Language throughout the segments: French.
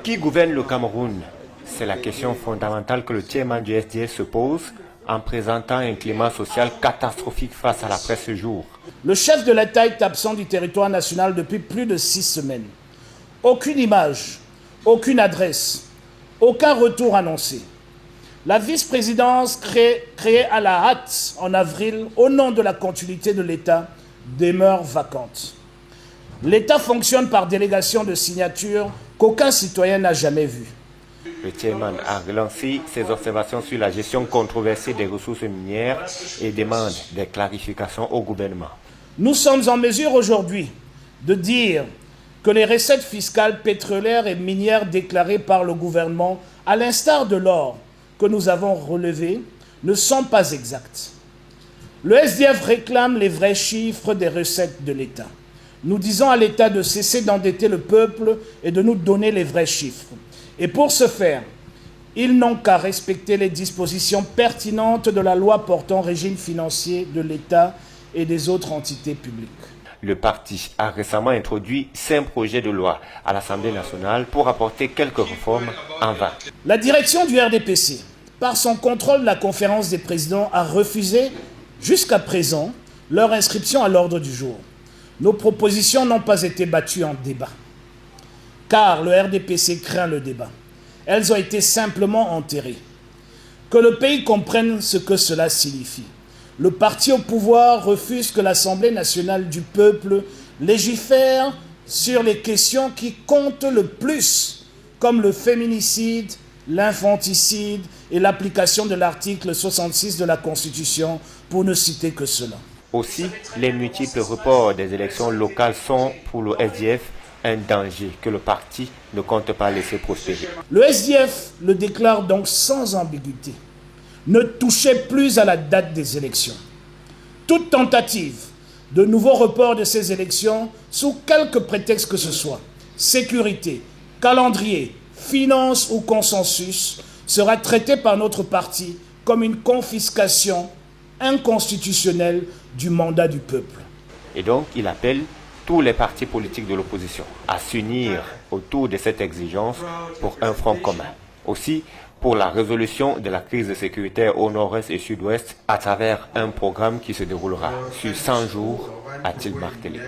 Qui gouverne le Cameroun? C'est la question fondamentale que le chairman du SDF se pose en présentant un climat social catastrophique face à la presse ce jour. Le chef de l'État est absent du territoire national depuis plus de 6 semaines. Aucune image, aucune adresse, aucun retour annoncé. La vice-présidence créée à la hâte en avril au nom de la continuité de l'État demeure vacante. L'État fonctionne par délégation de signature qu'aucun citoyen n'a jamais vue. Le chairman a relancé ses observations sur la gestion controversée des ressources minières et demande des clarifications au gouvernement. Nous sommes en mesure aujourd'hui de dire que les recettes fiscales pétrolières et minières déclarées par le gouvernement, à l'instar de l'or que nous avons relevé, ne sont pas exactes. Le SDF réclame les vrais chiffres des recettes de l'État. Nous disons à l'État de cesser d'endetter le peuple et de nous donner les vrais chiffres. Et pour ce faire, ils n'ont qu'à respecter les dispositions pertinentes de la loi portant régime financier de l'État et des autres entités publiques. Le parti a récemment introduit 5 projets de loi à l'Assemblée nationale pour apporter quelques réformes en vain. La direction du RDPC, par son contrôle de la conférence des présidents, a refusé jusqu'à présent leur inscription à l'ordre du jour. Nos propositions n'ont pas été battues en débat, car le RDPC craint le débat. Elles ont été simplement enterrées. Que le pays comprenne ce que cela signifie. Le parti au pouvoir refuse que l'Assemblée nationale du peuple légifère sur les questions qui comptent le plus, comme le féminicide, l'infanticide et l'application de l'article 66 de la Constitution, pour ne citer que cela. Aussi, les multiples reports des élections locales sont pour le SDF un danger que le parti ne compte pas laisser prospérer. Le SDF le déclare donc sans ambiguïté. Ne touchez plus à la date des élections. Toute tentative de nouveau report de ces élections, sous quelque prétexte que ce soit, sécurité, calendrier, finance ou consensus, sera traitée par notre parti comme une confiscation inconstitutionnelle du mandat du peuple. Et donc, il appelle tous les partis politiques de l'opposition à s'unir autour de cette exigence pour un front commun. Aussi, pour la résolution de la crise sécuritaire au nord-est et sud-ouest à travers un programme qui se déroulera sur 100 jours, a-t-il martelé.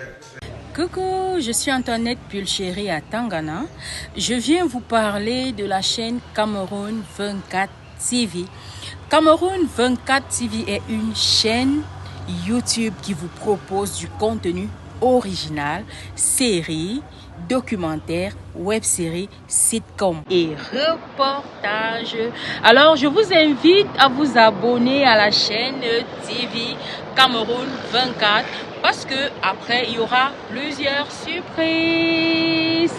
Coucou, je suis Antoinette Pulchéry à Tangana. Je viens vous parler de la chaîne Cameroun 24 TV. Cameroun 24 TV est une chaîne YouTube qui vous propose du contenu original, séries, documentaires, web-séries, sitcoms et reportages. Alors, je vous invite à vous abonner à la chaîne TV Cameroun 24 parce que après il y aura plusieurs surprises.